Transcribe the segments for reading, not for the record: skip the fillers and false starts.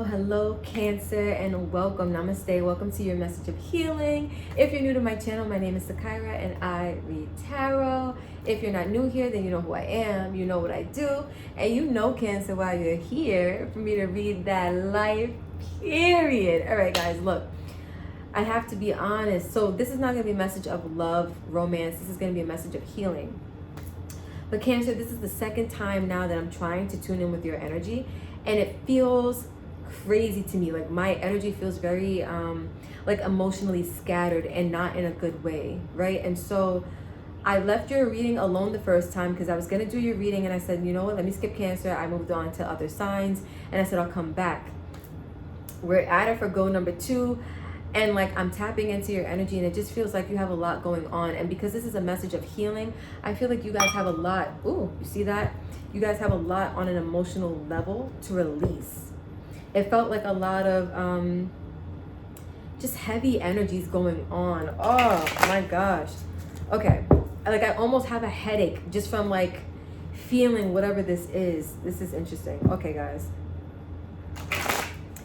Hello, Cancer, and welcome. Namaste. Welcome to your message of healing. If you're new to my channel, my name is Sakaira and I read tarot. If you're not new here, then you know who I am, you know what I do, and you know, Cancer, why you're here, for me to read that life, period. All right, guys, look, I have to be honest. So this is not going to be a message of love, romance. This is going to be a message of healing. But Cancer, this is the second time now that I'm trying to tune in with your energy, and it feels crazy to me. Like my energy feels very like emotionally scattered and not in a good way, right? And so I left your reading alone the first time because I was going to do your reading, and I said, you know what, let me skip Cancer. I moved on to other signs, and I said I'll come back. We're at it for go number 2, and like I'm tapping into your energy, and it just feels like you have a lot going on. And because this is a message of healing, I feel like you guys have a lot. Ooh, you see that? You guys have a lot on an emotional level to release. It felt like a lot of just heavy energies going on. Oh my gosh. Okay. Like I almost have a headache just from like feeling whatever this is. This is interesting. Okay, guys.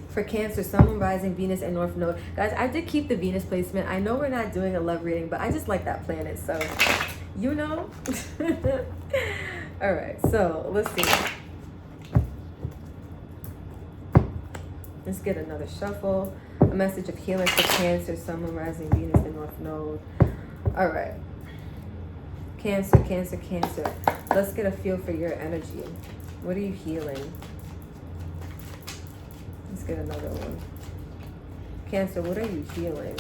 For Cancer, Sun, Moon, Rising, Venus, and North Node. Guys, I did keep the Venus placement. I know we're not doing a love reading, but I just like that planet. So, you know. All right. So, let's see. Let's get another shuffle. A message of healing for Cancer, Sun, Moon, Rising, Venus, and North Node. All right. Cancer, Cancer, Cancer. Let's get a feel for your energy. What are you healing? Let's get another one. Cancer, what are you healing?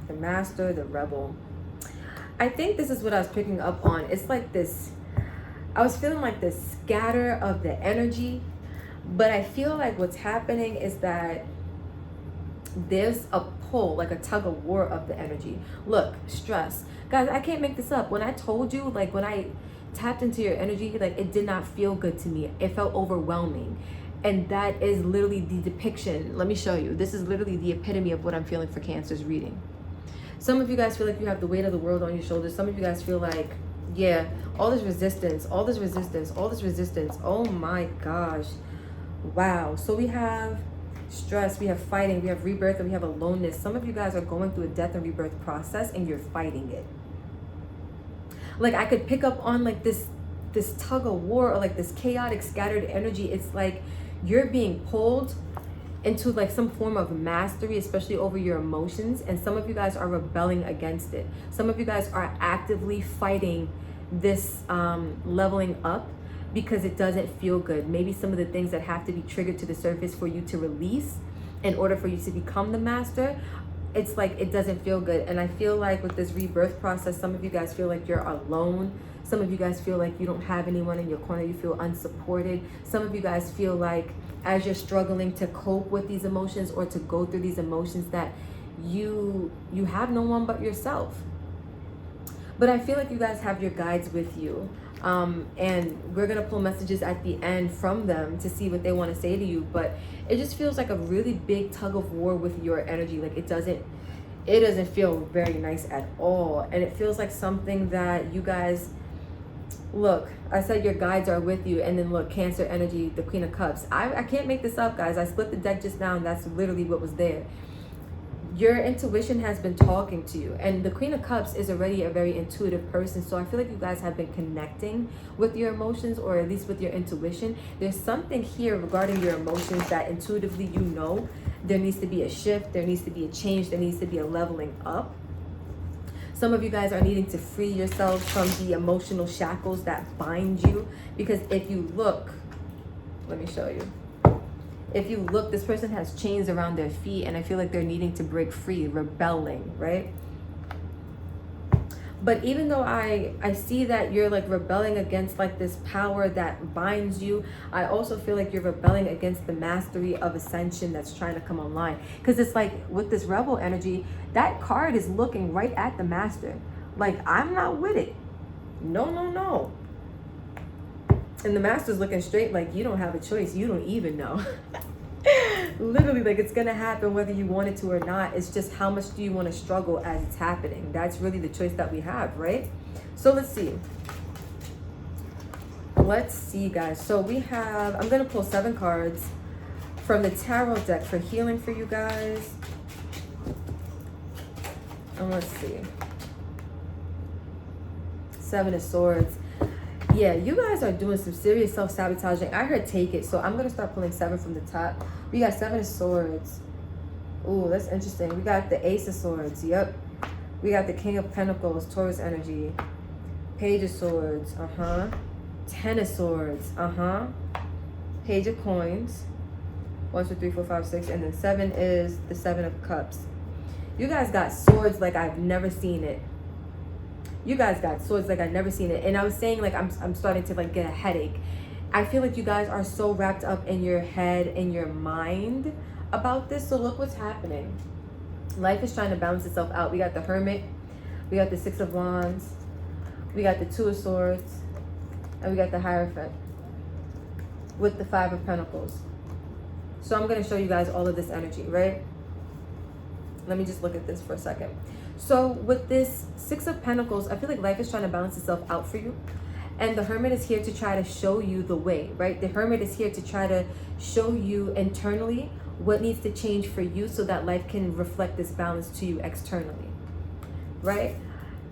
The Master, the Rebel. I think this is what I was picking up on. It's like this, I was feeling like this scatter of the energy, but I feel like what's happening is that there's a pull, like a tug of war of the energy. Look, stress. Guys, I can't make this up. When I told you, like when I tapped into your energy, like it did not feel good to me. It felt overwhelming. And that is literally the depiction. Let me show you. This is literally the epitome of what I'm feeling for Cancer's reading. Some of you guys feel like you have the weight of the world on your shoulders. Some of you guys feel like, yeah, all this resistance, all this resistance, all this resistance. Oh my gosh. Wow. So we have stress, we have fighting, we have rebirth, and we have aloneness. Some of you guys are going through a death and rebirth process, and you're fighting it. Like I could pick up on like this tug of war, or like this chaotic, scattered energy. It's like you're being pulled into like some form of mastery, especially over your emotions, and some of you guys are rebelling against it. Some of you guys are actively fighting this leveling up because it doesn't feel good. Maybe some of the things that have to be triggered to the surface for you to release in order for you to become the master, it's like it doesn't feel good. And I feel like with this rebirth process, some of you guys feel like you're alone. Some of you guys feel like you don't have anyone in your corner. You feel unsupported. Some of you guys feel like as you're struggling to cope with these emotions or to go through these emotions that you have no one but yourself. But I feel like you guys have your guides with you. And we're going to pull messages at the end from them to see what they want to say to you. But it just feels like a really big tug of war with your energy. Like it doesn't feel very nice at all. And it feels like something that you guys, look, I said your guides are with you, and then look, Cancer energy, the Queen of Cups. I can't make this up, guys. I split the deck just now, and that's literally what was there. Your intuition has been talking to you, and the Queen of Cups is already a very intuitive person. So I feel like you guys have been connecting with your emotions, or at least with your intuition. There's something here regarding your emotions that intuitively you know there needs to be a shift, there needs to be a change, there needs to be a leveling up. Some of you guys are needing to free yourselves from the emotional shackles that bind you, because if you look, let me show you. If you look, this person has chains around their feet, and I feel like they're needing to break free, rebelling, right? But even though I see that you're like rebelling against like this power that binds you, I also feel like you're rebelling against the mastery of ascension that's trying to come online. Because it's like with this rebel energy, that card is looking right at the master. Like, I'm not with it. No, no, no. And the master's looking straight like you don't have a choice. You don't even know. Literally, like it's going to happen whether you want it to or not. It's just how much do you want to struggle as it's happening. That's really the choice that we have, right? So let's see. Let's see, guys. So we have, I'm going to pull 7 cards from the tarot deck for healing for you guys. And let's see. 7 of Swords. Yeah, you guys are doing some serious self-sabotaging. I heard take it, so I'm going to start pulling 7 from the top. We got 7 of Swords. Ooh, that's interesting. We got the Ace of Swords. Yep. We got the King of Pentacles, Taurus energy. Page of Swords. 10 of Swords. Page of Coins. 1, 2, 3, 4, 5, 6. And then 7 is the 7 of Cups. You guys got swords like I've never seen it. You guys got swords like I've never seen it. And I was saying, like, I'm starting to, like, get a headache. I feel like you guys are so wrapped up in your head, in your mind about this. So look what's happening. Life is trying to balance itself out. We got the Hermit. We got the 6 of Wands. We got the 2 of Swords. And we got the Hierophant with the 5 of Pentacles. So I'm going to show you guys all of this energy, right? Let me just look at this for a second. So with this 6 of Pentacles, I feel like life is trying to balance itself out for you. And the Hermit is here to try to show you the way, right? The Hermit is here to try to show you internally what needs to change for you so that life can reflect this balance to you externally, right?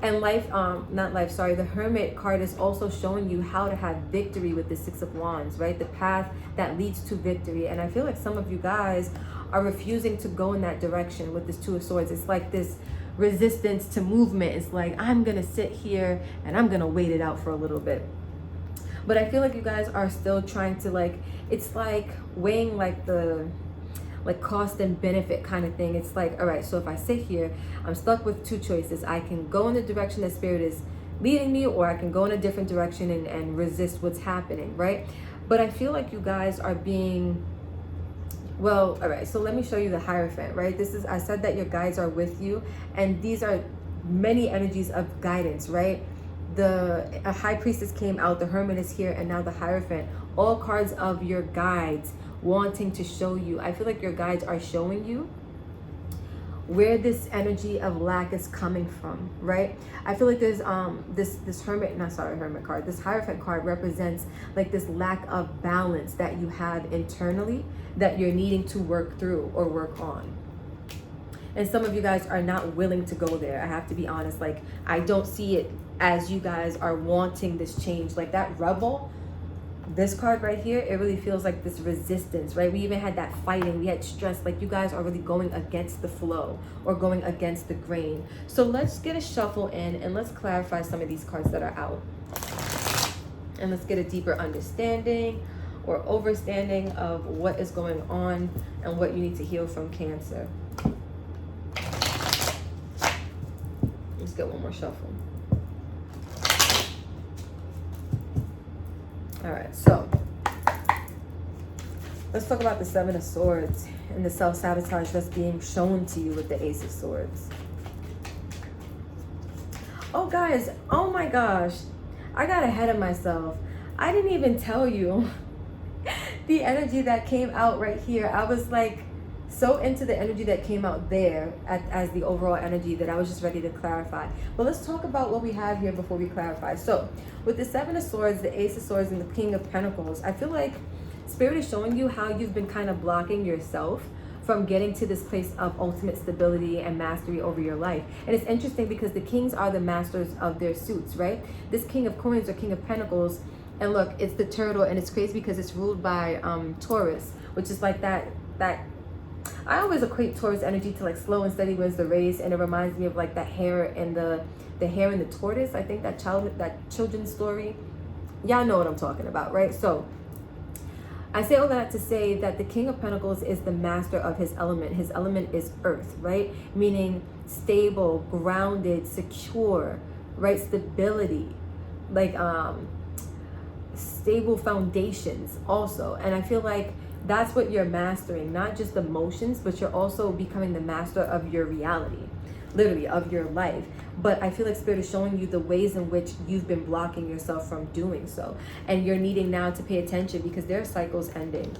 And the Hermit card is also showing you how to have victory with the 6 of Wands, right? The path that leads to victory. And I feel like some of you guys are refusing to go in that direction with this 2 of Swords. It's like this resistance to movement. It's like, I'm gonna sit here and I'm gonna wait it out for a little bit. But I feel like you guys are still trying to, like, it's like weighing like the cost and benefit kind of thing. It's like, all right, so if I sit here, I'm stuck with 2 choices. I can go in the direction that Spirit is leading me, or I can go in a different direction and resist what's happening, right? But I feel like you guys are being, well, all right, so let me show you the Hierophant, right? I said that your guides are with you, and these are many energies of guidance, right? A High Priestess came out, the Hermit is here, and now the Hierophant. All cards of your guides wanting to show you. I feel like your guides are showing you where this energy of lack is coming from, right? I feel like there's this Hermit card, this Hierophant card represents like this lack of balance that you have internally that you're needing to work through or work on. And some of you guys are not willing to go there. I have to be honest. Like, I don't see it as you guys are wanting this change. Like that Rebel, this card right here, it really feels like this resistance, right? We even had that fighting, we had stress. Like you guys are really going against the flow or going against the grain. So let's get a shuffle in and let's clarify some of these cards that are out. And let's get a deeper understanding or overstanding of what is going on and what you need to heal from, Cancer. Let's get one more shuffle. All right, so let's talk about the 7 of Swords and the self-sabotage that's being shown to you with the Ace of Swords. Oh, guys, oh my gosh, I got ahead of myself. I didn't even tell you the energy that came out right here. I was like so into the energy that came out there as the overall energy that I was just ready to clarify. But let's talk about what we have here before we clarify. So with the 7 of Swords, the Ace of Swords, and the King of Pentacles, I feel like Spirit is showing you how you've been kind of blocking yourself from getting to this place of ultimate stability and mastery over your life. And it's interesting because the kings are the masters of their suits, right? This King of Coins or King of Pentacles, and look, it's the turtle, and it's crazy because it's ruled by Taurus, which is like that I always equate Taurus energy to like slow and steady wins the race, and it reminds me of like the hare and the hare and the tortoise. I think that children's story. Y'all know what I'm talking about, right? So I say all that to say that the King of Pentacles is the master of his element. His element is earth, right? Meaning stable, grounded, secure, right? Stability, like stable foundations also. And I feel like that's what you're mastering, not just emotions, but you're also becoming the master of your reality. literally, of your life. But I feel like Spirit is showing you the ways in which you've been blocking yourself from doing so. And you're needing now to pay attention because there are cycles ending.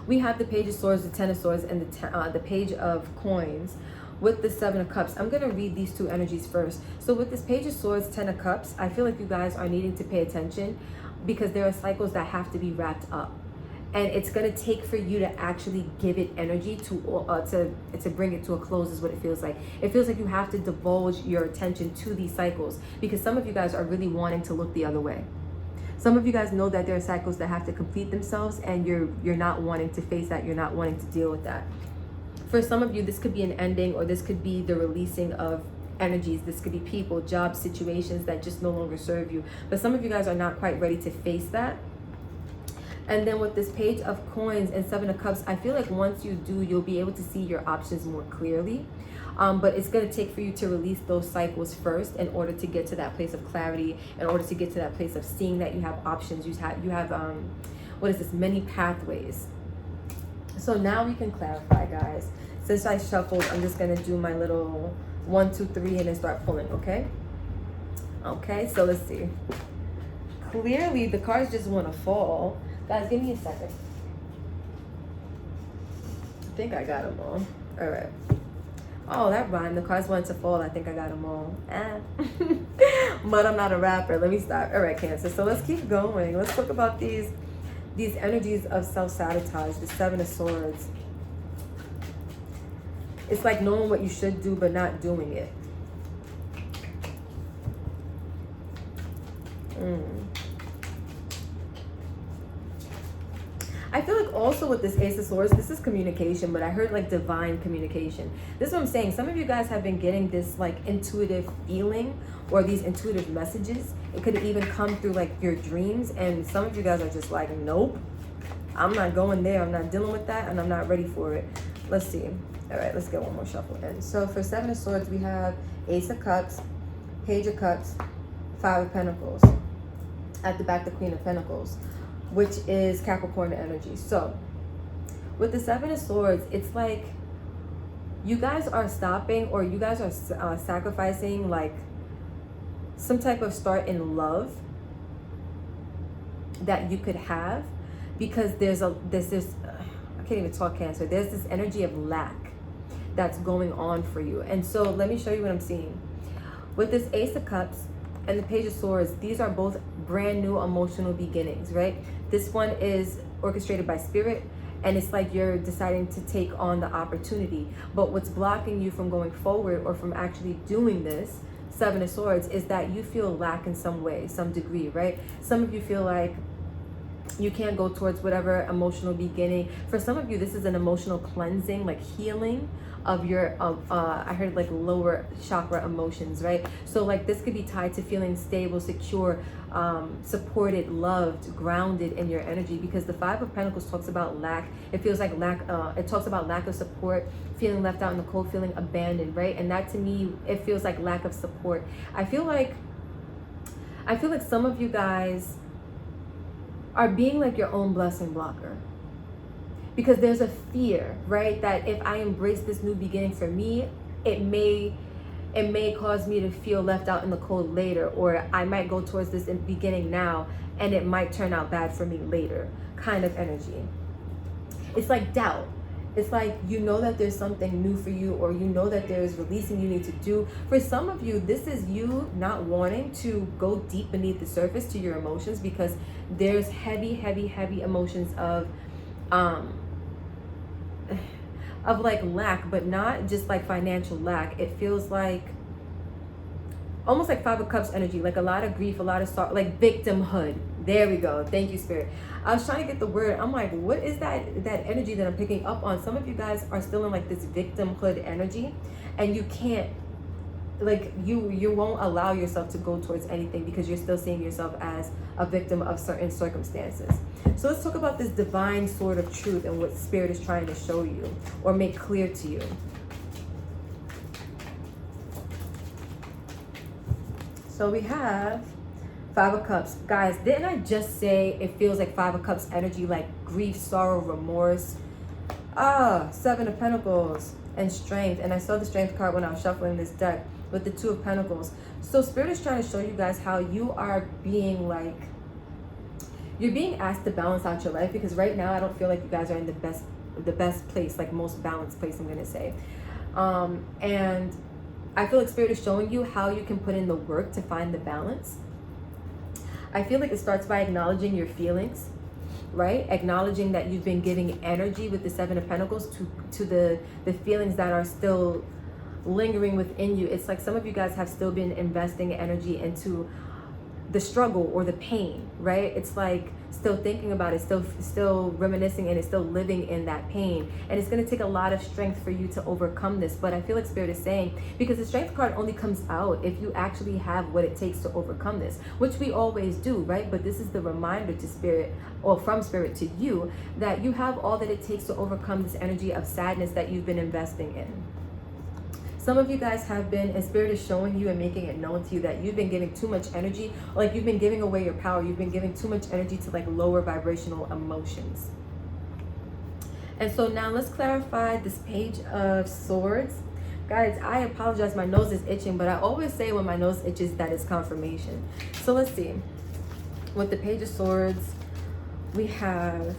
We have the Page of Swords, the Ten of Swords, and the Page of Coins with the Seven of Cups. I'm going to read these two energies first. So with this Page of Swords, Ten of Cups, I feel like you guys are needing to pay attention because there are cycles that have to be wrapped up. And it's going to take for you to actually give it energy to bring it to a close is what it feels like. It feels like you have to divulge your attention to these cycles because some of you guys are really wanting to look the other way. Some of you guys know that there are cycles that have to complete themselves and you're not wanting to face that. You're not wanting to deal with that. For some of you, this could be an ending, or this could be the releasing of energies. This could be people, job situations that just no longer serve you. But some of you guys are not quite ready to face that. And then with this Page of Coins and Seven of Cups, I feel like once you do, you'll be able to see your options more clearly. But it's going to take for you to release those cycles first in order to get to that place of clarity, in order to get to that place of seeing that you have options. You have what is this? Many pathways. So now we can clarify, guys. Since I shuffled, I'm just going to do my little 1, 2, 3 and then start pulling, okay? Okay, so let's see. Clearly, the cards just want to fall. Guys, give me a second. I think I got them all. All right. Oh, that rhymed. The cards wanted to fall. I think I got them all. But I'm not a rapper. Let me stop. All right, Cancer. So let's keep going. Let's talk about these energies of self-sabotage. The Seven of Swords. It's like knowing what you should do, but not doing it. I feel like also with this Ace of Swords, this is communication, but I heard like divine communication. This is what I'm saying. Some of you guys have been getting this like intuitive feeling or these intuitive messages. It could even come through like your dreams. And some of you guys are just like, nope, I'm not going there. I'm not dealing with that and I'm not ready for it. Let's see. All right, let's get one more shuffle in. So for Seven of Swords, we have Ace of Cups, Page of Cups, Five of Pentacles. At the back, the Queen of Pentacles, which is Capricorn energy. So with the Seven of Swords, it's like you guys are stopping, or you guys are sacrificing like some type of start in love that you could have, because there's this I can't even talk, Cancer. There's this energy of lack that's going on for you. And so let me show you what I'm seeing. With this Ace of Cups and the Page of Swords, these are both brand new emotional beginnings, right? This one is orchestrated by Spirit, and it's like you're deciding to take on the opportunity. But what's blocking you from going forward or from actually doing this, Seven of Swords, is that you feel lack in some way, some degree, right? Some of you feel like you can't go towards whatever emotional beginning. For some of you, this is an emotional cleansing, like healing of your I heard like lower chakra emotions, right? So like this could be tied to feeling stable, secure, supported, loved, grounded in your energy, because the Five of Pentacles talks about lack. It feels like lack, it talks about lack of support, feeling left out in the cold, feeling abandoned, right? And that to me, it feels like lack of support. I feel like some of you guys are being like your own blessing blocker, because there's a fear, right, that if I embrace this new beginning for me, it may cause me to feel left out in the cold later, or I might go towards this beginning now and it might turn out bad for me later, kind of energy. It's like doubt. It's like, you know that there's something new for you, or you know that there's releasing you need to do. For some of you, this is you not wanting to go deep beneath the surface to your emotions, because there's heavy emotions of like lack, but not just like financial lack. It feels like almost like Five of Cups energy, like a lot of grief, a lot of sorrow, like victimhood. There we go. Thank you, Spirit. I was trying to get the word. I'm like, what is that energy that I'm picking up on? Some of you guys are still in like this victimhood energy, and you can't, like, you won't allow yourself to go towards anything because you're still seeing yourself as a victim of certain circumstances. So let's talk about this divine sword of truth and what Spirit is trying to show you or make clear to you. So we have Five of Cups. Guys, didn't I just say it feels like Five of Cups energy, like grief, sorrow, remorse? Seven of Pentacles and strength. And I saw the strength card when I was shuffling this deck with the Two of Pentacles. So Spirit is trying to show you guys how you are being like, you're being asked to balance out your life, because right now I don't feel like you guys are in the best place, like most balanced place, I'm gonna say. And I feel like Spirit is showing you how you can put in the work to find the balance. I feel like it starts by acknowledging your feelings, right? Acknowledging that you've been giving energy with the Seven of Pentacles to the feelings that are still lingering within you. It's like some of you guys have still been investing energy into the struggle or the pain, right? It's like still thinking about it, still reminiscing, and it's still living in that pain. And it's going to take a lot of strength for you to overcome this. But I feel like Spirit is saying, because the strength card only comes out if you actually have what it takes to overcome this, which we always do, right? But this is the reminder to Spirit, or from Spirit to you, that you have all that it takes to overcome this energy of sadness that you've been investing in. Some of you guys have been, and Spirit is showing you and making it known to you that you've been giving too much energy, or like you've been giving away your power. You've been giving too much energy to like lower vibrational emotions. And so now let's clarify this Page of Swords. Guys, I apologize, my nose is itching, but I always say when my nose itches that it's confirmation. So let's see. With the Page of Swords, we have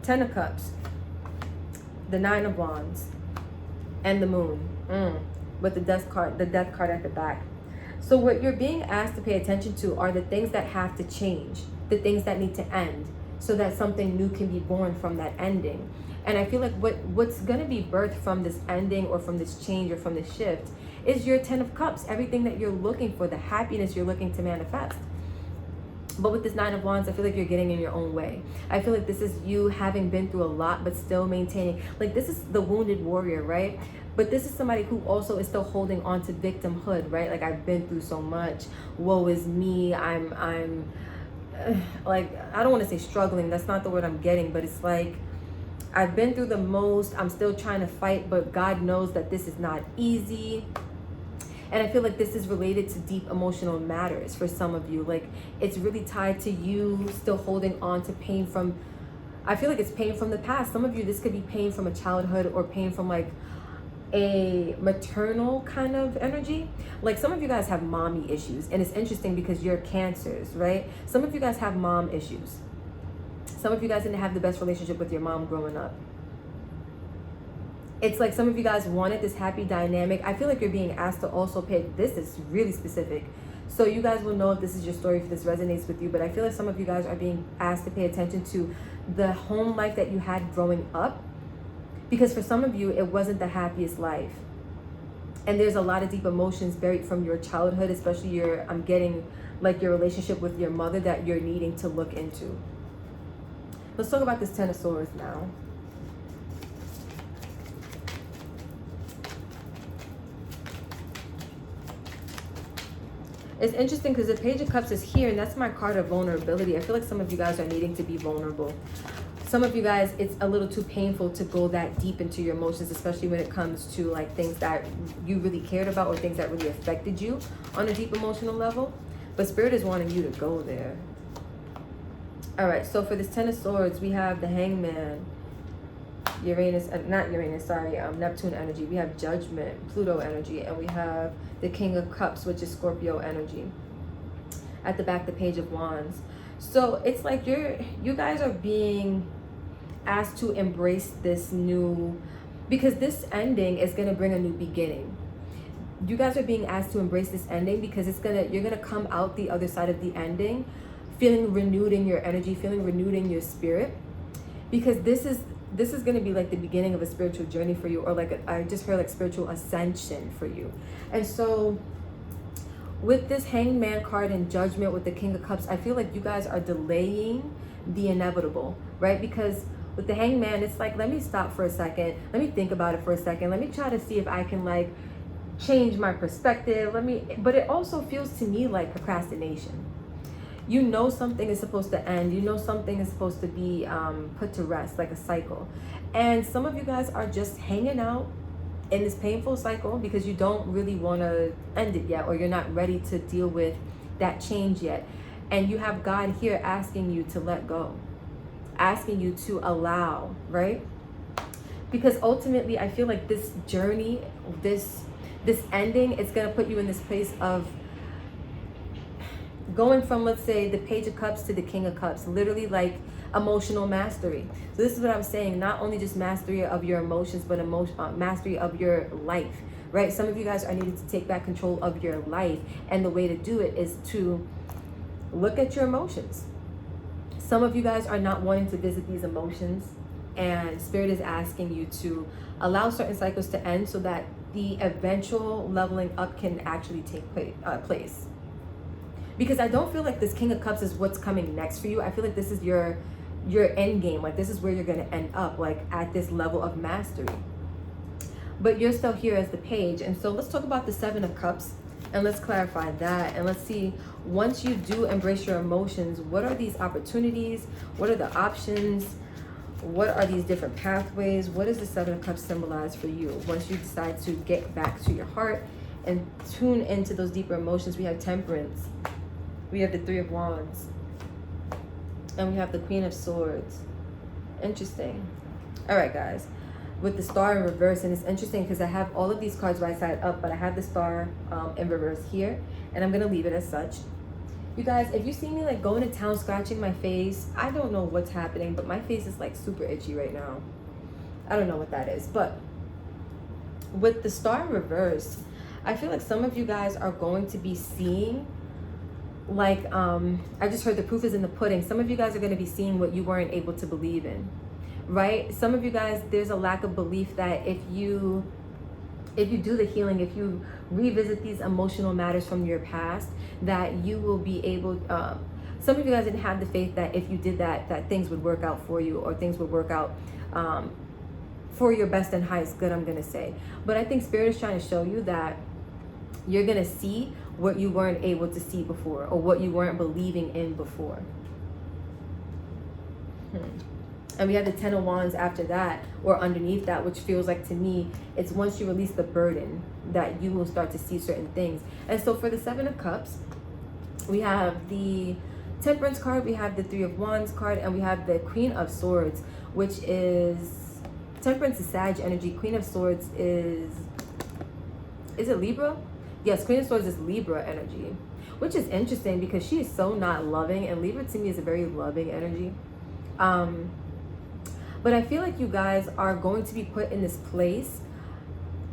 Ten of Cups, the Nine of Wands, and the Moon, with the death card at the back. So what you're being asked to pay attention to are the things that have to change, the things that need to end, so that something new can be born from that ending. And I feel like what's going to be birthed from this ending, or from this change, or from this shift, is your Ten of Cups, everything that you're looking for, the happiness you're looking to manifest. But with this Nine of Wands, I feel like you're getting in your own way. I feel like this is you having been through a lot, but still maintaining. Like, this is the wounded warrior, right? But this is somebody who also is still holding on to victimhood, right? Like, I've been through so much. Woe is me. I'm like, I don't want to say struggling. That's not the word I'm getting. But it's like, I've been through the most. I'm still trying to fight. But God knows that this is not easy. And I feel like this is related to deep emotional matters for some of you. Like, it's really tied to you still holding on to pain from, I feel like it's pain from the past. Some of you, this could be pain from a childhood, or pain from like a maternal kind of energy. Like, some of you guys have mommy issues. And it's interesting because you're Cancers, right? Some of you guys have mom issues. Some of you guys didn't have the best relationship with your mom growing up. It's like some of you guys wanted this happy dynamic. I feel like you're being asked to also pay, this is really specific. So you guys will know if this is your story, if this resonates with you. But I feel like some of you guys are being asked to pay attention to the home life that you had growing up. Because for some of you, it wasn't the happiest life. And there's a lot of deep emotions buried from your childhood, especially I'm getting like your relationship with your mother that you're needing to look into. Let's talk about this Ten of Swords now. It's interesting because the Page of Cups is here, and that's my card of vulnerability. I feel like some of you guys are needing to be vulnerable. Some of you guys, it's a little too painful to go that deep into your emotions, especially when it comes to like things that you really cared about, or things that really affected you on a deep emotional level. But Spirit is wanting you to go there. All right, so for this Ten of Swords, we have the Hangman, Neptune energy. We have Judgment, Pluto energy, and we have the King of Cups, which is Scorpio energy. At the back, the Page of Wands. So it's like you guys are being asked to embrace this new, because this ending is going to bring a new beginning. You guys are being asked to embrace this ending because you're gonna come out the other side of the ending feeling renewed in your energy, feeling renewed in your spirit, because this is going to be like the beginning of a spiritual journey for you, or like I just heard like spiritual ascension for you. And so with this Hangman card and Judgment with the King of Cups, I feel like you guys are delaying the inevitable, right? Because with the Hangman, it's like, let me stop for a second, let me think about it for a second, let me try to see if I can like change my perspective, but it also feels to me like procrastination. You know something is supposed to end. You know something is supposed to be put to rest, like a cycle. And some of you guys are just hanging out in this painful cycle because you don't really want to end it yet, or you're not ready to deal with that change yet. And you have God here asking you to let go, asking you to allow, right? Because ultimately, I feel like this journey, this ending, it's going to put you in this place of going from, let's say, the Page of Cups to the King of Cups, literally like emotional mastery. So this is what I'm saying, not only just mastery of your emotions, but mastery of your life, right? Some of you guys are needing to take back control of your life, and the way to do it is to look at your emotions. Some of you guys are not wanting to visit these emotions, and Spirit is asking you to allow certain cycles to end so that the eventual leveling up can actually take place. Because I don't feel like this King of Cups is what's coming next for you. I feel like this is your end game. Like, this is where you're going to end up, like at this level of mastery. But you're still here as the Page. And so let's talk about the Seven of Cups, and let's clarify that. And let's see, once you do embrace your emotions, what are these opportunities? What are the options? What are these different pathways? What does the Seven of Cups symbolize for you? Once you decide to get back to your heart and tune into those deeper emotions, we have Temperance. We have the Three of Wands. And we have the Queen of Swords. Interesting. All right, guys. With the Star in reverse, and it's interesting because I have all of these cards right side up, but I have the Star in reverse here, and I'm going to leave it as such. You guys, if you see me like going to town scratching my face, I don't know what's happening, but my face is like super itchy right now. I don't know what that is. But with the Star in reverse, I feel like some of you guys are going to be seeing, like, I just heard the proof is in the pudding. Some of you guys are going to be seeing what you weren't able to believe in, right? Some of you guys, there's a lack of belief that if you do the healing, if you revisit these emotional matters from your past, that you will be able, some of you guys didn't have the faith that if you did that things would work out for you, or things would work out for your best and highest good, I'm going to say. But I think Spirit is trying to show you that you're going to see what you weren't able to see before, or what you weren't believing in before. And we have the Ten of Wands after that, or underneath that, which feels like, to me, it's once you release the burden that you will start to see certain things. And so for the Seven of Cups, we have the Temperance card, we have the Three of Wands card, and we have the Queen of Swords, which is, Temperance is Sag energy. Queen of Swords is it Libra? Yes, Queen of Swords is Libra energy, which is interesting because she is so not loving, and Libra to me is a very loving energy. But I feel like you guys are going to be put in this place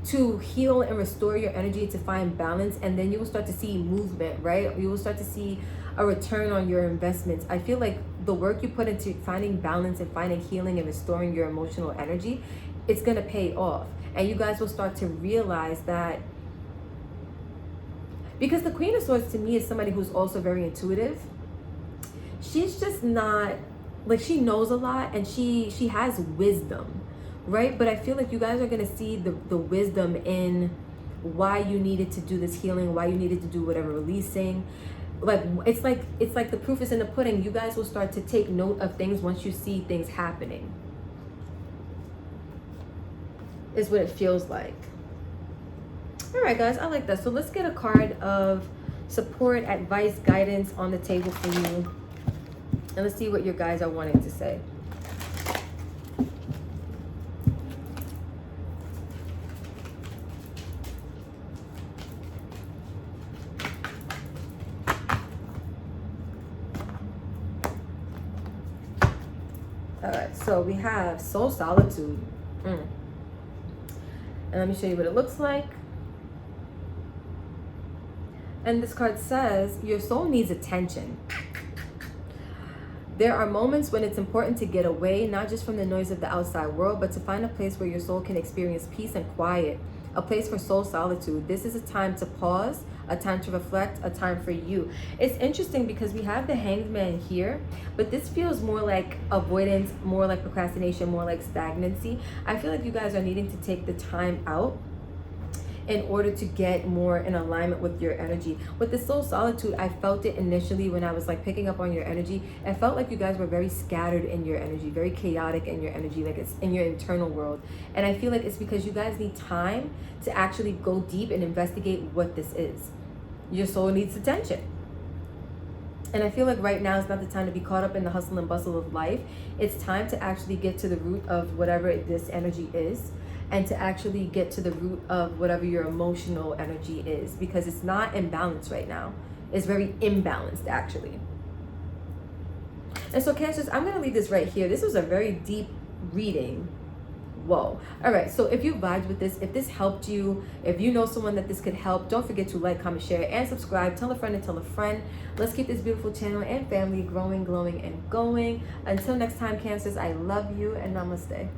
to heal and restore your energy, to find balance, and then you will start to see movement, right? You will start to see a return on your investments. I feel like the work you put into finding balance and finding healing and restoring your emotional energy, it's going to pay off. And you guys will start to realize that, because the Queen of Swords to me is somebody who's also very intuitive. She's just not, like, she knows a lot, and she has wisdom, right? But I feel like you guys are going to see the wisdom in why you needed to do this healing, why you needed to do whatever releasing. Like, it's like the proof is in the pudding. You guys will start to take note of things once you see things happening, is what it feels like. All right, guys, I like that. So let's get a card of support, advice, guidance on the table for you. And let's see what your guys are wanting to say. All right, so we have soul solitude. And let me show you what it looks like. And this card says, your soul needs attention. There are moments when it's important to get away, not just from the noise of the outside world, but to find a place where your soul can experience peace and quiet, a place for soul solitude. This is a time to pause, a time to reflect, a time for you. It's interesting because we have the Hanged Man here, but this feels more like avoidance, more like procrastination, more like stagnancy. I feel like you guys are needing to take the time out in order to get more in alignment with your energy. With the soul solitude, I felt it initially when I was like picking up on your energy. I felt like you guys were very scattered in your energy, very chaotic in your energy, like it's in your internal world. And I feel like it's because you guys need time to actually go deep and investigate what this is. Your soul needs attention. And I feel like right now is not the time to be caught up in the hustle and bustle of life. It's time to actually get to the root of whatever this energy is, and to actually get to the root of whatever your emotional energy is, because it's not in balance right now. It's very imbalanced, actually. And so, Cancers, I'm going to leave this right here. This was a very deep reading. Whoa. All right, so if you vibed with this, if this helped you, if you know someone that this could help, don't forget to like, comment, share, and subscribe. Tell a friend and tell a friend. Let's keep this beautiful channel and family growing, glowing, and going. Until next time, Cancers, I love you and namaste.